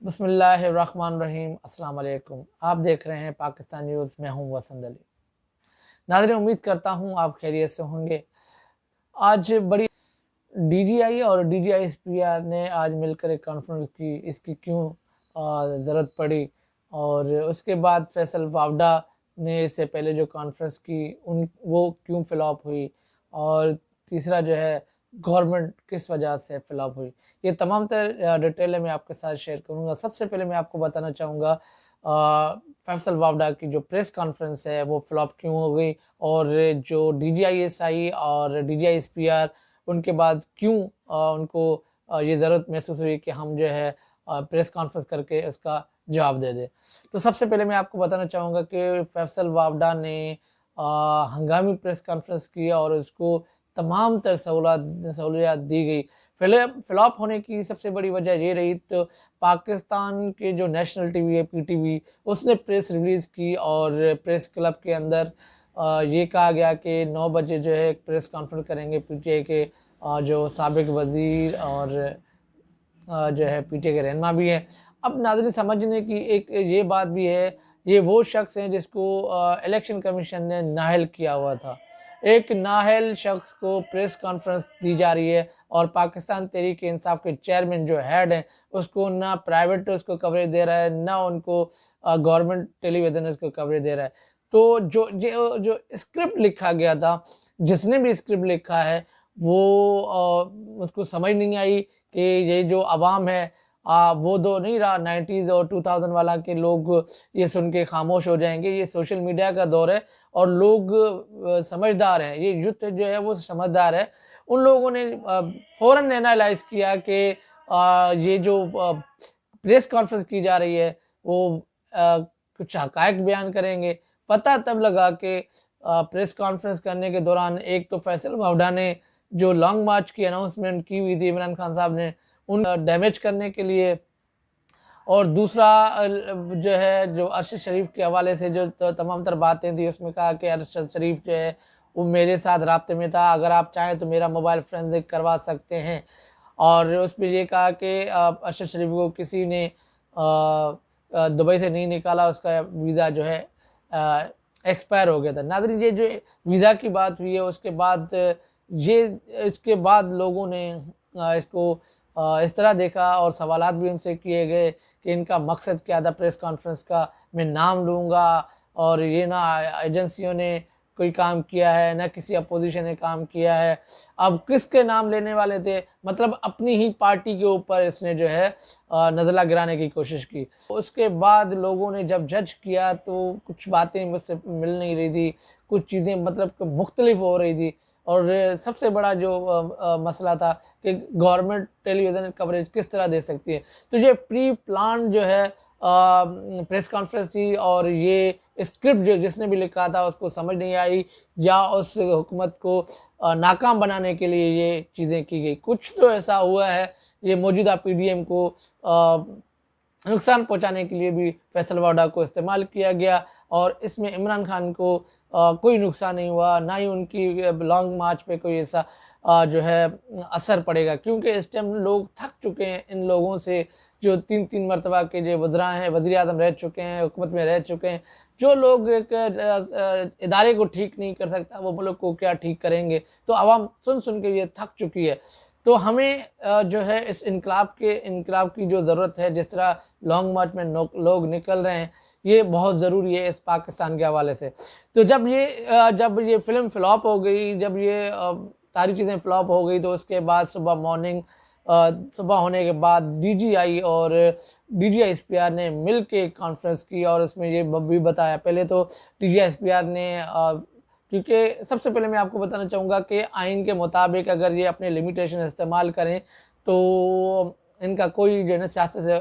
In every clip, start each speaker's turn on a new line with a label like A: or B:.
A: बिस्मिल्लाहिर्रहमानिर्रहीम। अस्सलाम वालेकुम। आप देख रहे हैं पाकिस्तान न्यूज़। मैं हूं वसंत अली। नाज़रीन, उम्मीद करता हूं आप खैरियत से होंगे। आज बड़ी डीजीआई और डीजीआईएसपीआर ने आज मिलकर एक कॉन्फ्रेंस की। इसकी क्यों ज़रूरत पड़ी और उसके बाद फैसल वावडा ने इससे पहले जो कॉन्फ्रेंस की उन वो क्यों फ्लॉप हुई, और तीसरा जो है गवर्नमेंट किस वजह से फ्लॉप हुई, ये तमाम तर डिटेल मैं आपके साथ शेयर करूंगा। सबसे पहले मैं आपको बताना चाहूँगा फैसल वावडा की जो प्रेस कॉन्फ्रेंस है वो फ्लॉप क्यों हो गई, और जो डीजीआईएसआई और डीजीआईएसपीआर उनके बाद क्यों उनको ये ज़रूरत महसूस हुई कि हम जो है प्रेस कॉन्फ्रेंस करके उसका जवाब दे दें। तो सबसे पहले मैं आपको बताना चाहूँगा कि फैसल वावडा ने हंगामी प्रेस कॉन्फ्रेंस की और उसको तमाम तर सहूलियत दी गई। फ्लॉप होने की सबसे बड़ी वजह ये रही, तो पाकिस्तान के जो नेशनल टीवी है पीटीवी, उसने प्रेस रिलीज़ की और प्रेस क्लब के अंदर ये कहा गया कि 9 बजे जो है एक प्रेस कॉन्फ्रेंस करेंगे पीटीआई के जो साबिक वज़ीर और जो है पीटीआई के रहनुमा भी हैं। अब नाज़रीन, समझने की एक ये बात भी है, ये वो शख्स हैं जिसको इलेक्शन कमीशन ने नाअहल किया हुआ था। एक नाअहल शख्स को प्रेस कॉन्फ्रेंस दी जा रही है और पाकिस्तान तहरीक इंसाफ के चेयरमैन जो हेड हैं उसको ना प्राइवेट उसको कवरेज दे रहा है, ना उनको गवर्नमेंट टेलीविज़न उसको कवरेज दे रहा है। तो जो स्क्रिप्ट लिखा गया था, जिसने भी स्क्रिप्ट लिखा है वो उसको समझ नहीं आई कि ये जो आवाम है वो दो नहीं रहा 90s और 2000 वाला के लोग ये सुन के खामोश हो जाएंगे। ये सोशल मीडिया का दौर है और लोग समझदार हैं, ये यूथ जो है वो समझदार है। उन लोगों ने फ़ौरन एनालाइज किया कि ये जो प्रेस कॉन्फ्रेंस की जा रही है वो कुछ हक़ाइक़ बयान करेंगे। पता तब लगा कि प्रेस कॉन्फ्रेंस करने के दौरान एक तो फैसल वावडा ने जो लॉन्ग मार्च की अनाउंसमेंट की हुई थी इमरान खान साहब ने उन डैमेज करने के लिए, और दूसरा जो है जो अरशद शरीफ के हवाले से जो तमाम तर बातें थी उसमें कहा कि अरशद शरीफ जो है वो मेरे साथ राब्ते में था, अगर आप चाहें तो मेरा मोबाइल फोरेंसिक करवा सकते हैं। और उसमें ये कहा कि अरशद शरीफ को किसी ने दुबई से नहीं निकाला, उसका वीज़ा जो है एक्सपायर हो गया था। नाज़रीन, ये जो वीज़ा की बात हुई है उसके बाद इसके बाद लोगों ने इसको इस तरह देखा और सवालात भी उनसे किए गए कि इनका मकसद क्या था प्रेस कॉन्फ्रेंस का। मैं नाम लूँगा और ये ना एजेंसियों ने कोई काम किया है, ना किसी अपोजिशन ने काम किया है। अब किसके नाम लेने वाले थे, मतलब अपनी ही पार्टी के ऊपर इसने जो है नज़ला गिराने की कोशिश की। उसके बाद लोगों ने जब जज किया तो कुछ बातें मुझसे मिल नहीं रही थी, कुछ चीज़ें मतलब मुख्तलिफ हो रही थी। और सबसे बड़ा जो मसला था कि गवर्नमेंट टेलीविज़न कवरेज किस तरह दे सकती है। तो ये प्री प्लान जो है प्रेस कॉन्फ्रेंस थी और ये स्क्रिप्ट जो जिसने भी लिखा था उसको समझ नहीं आई, या उस हुकूमत को नाकाम बनाने के लिए ये चीज़ें की गई। कुछ तो ऐसा हुआ है, ये मौजूदा पीडीएम को नुकसान पहुंचाने के लिए भी फैसल वावडा को इस्तेमाल किया गया, और इसमें इमरान खान को कोई नुकसान नहीं हुआ, ना ही उनकी लॉन्ग मार्च पे कोई ऐसा जो है असर पड़ेगा, क्योंकि इस टाइम लोग थक चुके हैं इन लोगों से जो 3-3 मरतबा के जो वज़रा हैं, वज़ीर आज़म रह चुके हैं, हुकूमत में रह चुके हैं। जो लोग एक इदारे को ठीक नहीं कर सकता वो मुल्क को क्या ठीक करेंगे। तो आवाम सुन सुन के ये थक चुकी है। तो हमें जो है इस इनकलाब की जो ज़रूरत है, जिस तरह लॉन्ग मार्च में लोग निकल रहे हैं, ये बहुत ज़रूरी है इस पाकिस्तान के हवाले से। तो जब ये फ़िल्म फ्लॉप हो गई, जब ये सारी चीज़ें फ्लॉप हो गई, तो उसके बाद सुबह होने के बाद डीजीआई और डीजीआईएसपीआर ने मिल के कॉन्फ्रेंस की और उसमें ये भी बताया। पहले तो डीजीआईएसपीआर ने क्योंकि सबसे पहले मैं आपको बताना चाहूँगा कि आइन के मुताबिक अगर ये अपने लिमिटेशन इस्तेमाल करें तो इनका कोई जो है ना सियासत से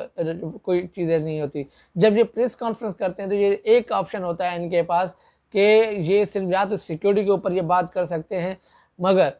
A: कोई चीज़ें नहीं होती। जब ये प्रेस कॉन्फ्रेंस करते हैं तो ये एक ऑप्शन होता है इनके पास कि ये सिर्फ या तो सिक्योरिटी के ऊपर ये बात कर सकते हैं, मगर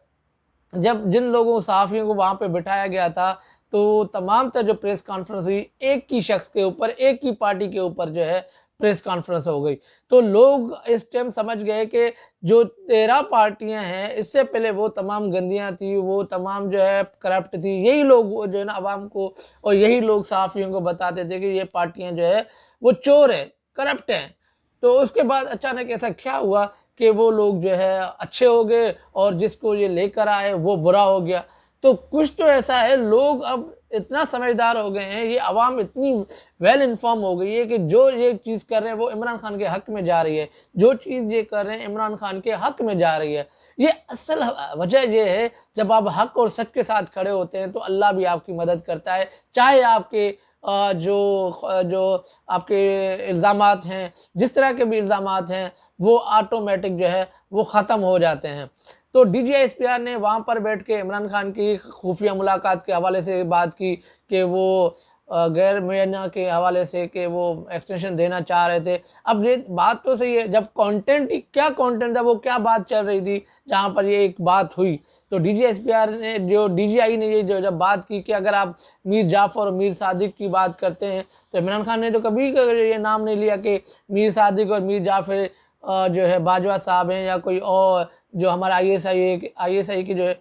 A: जब जिन लोगों सहाफ़ियों को वहाँ पे बिठाया गया था तो तमाम तर जो प्रेस कॉन्फ्रेंस हुई एक ही शख्स के ऊपर, एक ही पार्टी के ऊपर जो है प्रेस कॉन्फ्रेंस हो गई। तो लोग इस टाइम समझ गए कि जो 13 पार्टियां हैं, इससे पहले वो तमाम गंदियां थी, वो तमाम जो है करप्ट थी। यही लोग जो है ना आवाम को और यही लोग सहाफ़ियों को बताते थे कि ये पार्टियां जो है वो चोर है, करप्ट हैं। तो उसके बाद अचानक ऐसा क्या हुआ कि वो लोग जो है अच्छे हो गए और जिसको ये लेकर आए वो बुरा हो गया। तो कुछ तो ऐसा है, लोग अब इतना समझदार हो गए हैं, ये आवाम इतनी वेल इन्फॉर्म हो गई है कि जो ये चीज़ कर रहे हैं वो इमरान खान के हक़ में जा रही है, जो चीज़ ये कर रहे हैं इमरान खान के हक़ में जा रही है। ये असल वजह ये है, जब आप हक़ और सच के साथ खड़े होते हैं तो अल्लाह भी आपकी मदद करता है। चाहे आपके जो आपके इल्ज़ामात हैं, जिस तरह के भी इल्ज़ामात हैं, वो ऑटोमेटिक जो है वो ख़त्म हो जाते हैं। तो DGISPR ने वहाँ पर बैठ के इमरान खान की खुफिया मुलाकात के हवाले से बात की कि वो गैर मुअय्यना के हवाले से कि वो एक्सटेंशन देना चाह रहे थे। अब ये बात तो सही है, जब कंटेंट ही क्या कंटेंट था, वो क्या बात चल रही थी जहाँ पर ये एक बात हुई, तो DGISPR ने जो DGI ने ये जो जब बात की कि अगर आप मीर जाफ़र और मीर सादिक की बात करते हैं, तो इमरान खान ने तो कभी ये नाम नहीं लिया कि मीर सादिक और मीर जाफ़र जो है बाजवा साहब हैं या कोई और जो हमारा ISI की जो है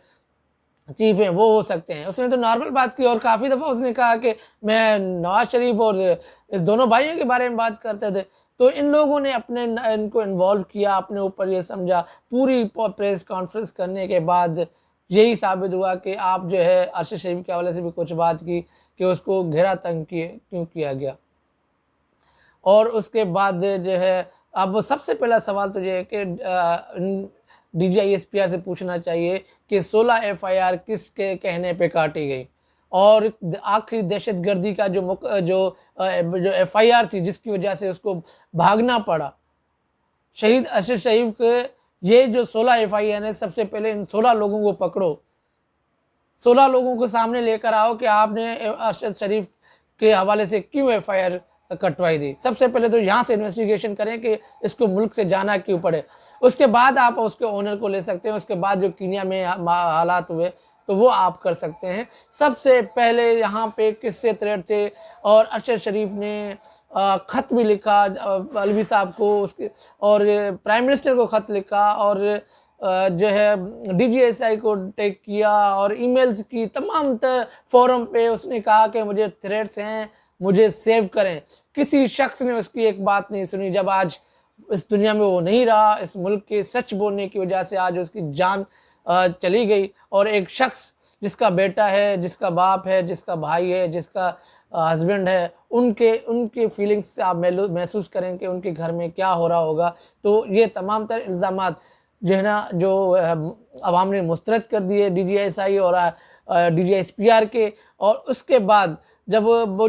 A: चीफ हैं वो हो सकते हैं। उसने तो नॉर्मल बात की और काफ़ी दफ़ा उसने कहा कि मैं नवाज शरीफ और इस दोनों भाइयों के बारे में बात करते थे। तो इन लोगों ने इनको इन्वॉल्व किया, अपने ऊपर ये समझा। पूरी प्रेस कॉन्फ्रेंस करने के बाद यही साबित हुआ कि आप जो है अरशद शरीफ के हवाले से भी कुछ बात की कि उसको घेरा तंग क्यों किया गया। और उसके बाद जो है अब सबसे पहला सवाल तो ये है कि DGISPR से पूछना चाहिए कि 16 FIR किसके कहने पे काटी गई, और आखिरी दहशतगर्दी का जो FIR थी जिसकी वजह से उसको भागना पड़ा, शहीद अरशद शरीफ के ये जो 16 FIR है, सबसे पहले इन 16 लोगों को पकड़ो, 16 लोगों को सामने लेकर आओ कि आपने अरशद शरीफ के हवाले से क्यों FIR कटवाई थी। सबसे पहले तो यहाँ से इन्वेस्टिगेशन करें कि इसको मुल्क से जाना क्यों पड़े। उसके बाद आप उसके ओनर को ले सकते हैं। उसके बाद जो कीनिया में हालात हुए तो वो आप कर सकते हैं। सबसे पहले यहाँ पे किससे थ्रेट थे, और अरशद शरीफ ने ख़त भी लिखा अलवी साहब को, उसके और प्राइम मिनिस्टर को ख़त लिखा, और जो है DGSI को टेक किया, और ईमेल्स की तमाम फोरम पे उसने कहा कि मुझे थ्रेट्स हैं, मुझे सेव करें। किसी शख्स ने उसकी एक बात नहीं सुनी। जब आज इस दुनिया में वो नहीं रहा, इस मुल्क के सच बोलने की वजह से आज उसकी जान चली गई, और एक शख्स जिसका बेटा है, जिसका बाप है, जिसका भाई है, जिसका हस्बैंड है, उनके फीलिंग्स से आप महसूस करें कि उनके घर में क्या हो रहा होगा। तो ये तमाम तर इल्ज़ामात जो है ना, जो अवाम ने मुस्तरद कर दिए DGSI और DGISPR के। और उसके बाद जब वो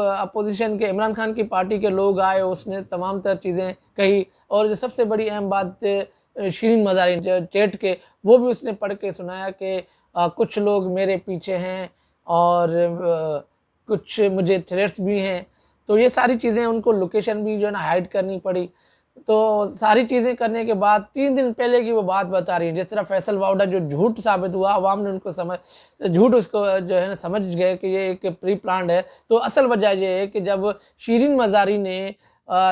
A: अपोजिशन के इमरान खान की पार्टी के लोग आए, उसने तमाम तरह चीज़ें कही, और जो सबसे बड़ी अहम बात शीरीन मज़ारी चैट के, वो भी उसने पढ़ के सुनाया कि कुछ लोग मेरे पीछे हैं और कुछ मुझे थ्रेट्स भी हैं। तो ये सारी चीज़ें, उनको लोकेशन भी जो है ना हाइड करनी पड़ी। तो सारी चीज़ें करने के बाद 3 दिन पहले की वो बात बता रही है। जिस तरह फैसल वाउडा जो झूठ साबित हुआ, अवाम ने उनको झूठ उसको जो है ना समझ गए कि ये एक प्री प्लान्ड है। तो असल वजह ये है कि जब शीरीन मज़ारी ने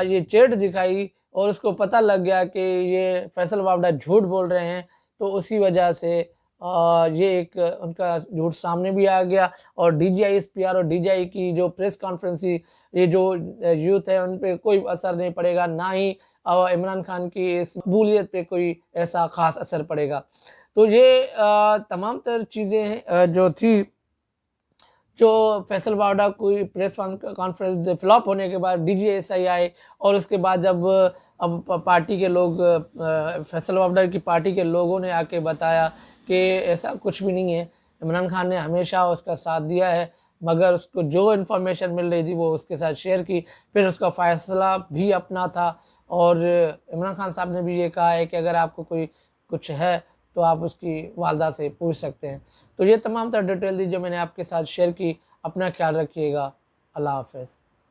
A: ये चैट दिखाई और उसको पता लग गया कि ये फैसल वाउडा झूठ बोल रहे हैं, तो उसी वजह से ये एक उनका झूठ सामने भी आ गया। और DGISPR और DGI की जो प्रेस कॉन्फ्रेंस, ये जो यूथ है उन पे कोई असर नहीं पड़ेगा, ना ही इमरान खान की इस मकबूलियत पे कोई ऐसा ख़ास असर पड़ेगा। तो ये तमाम तर चीज़ें जो थी, जो फैसल वाडा कोई प्रेस कॉन्फ्रेंस फ्लॉप होने के बाद DGSI आए, और उसके बाद जब अब पार्टी के लोग फैसल वाडा की पार्टी के लोगों ने आके बताया कि ऐसा कुछ भी नहीं है, इमरान खान ने हमेशा उसका साथ दिया है, मगर उसको जो इन्फॉर्मेशन मिल रही थी वो उसके साथ शेयर की, फिर उसका फ़ैसला भी अपना था। और इमरान खान साहब ने भी ये कहा है कि अगर आपको कोई कुछ है तो आप उसकी वालदा से पूछ सकते हैं। तो ये तमाम तरह डिटेल थी जो मैंने आपके साथ शेयर की। अपना ख्याल रखिएगा। अल्लाह हाफ़िज़।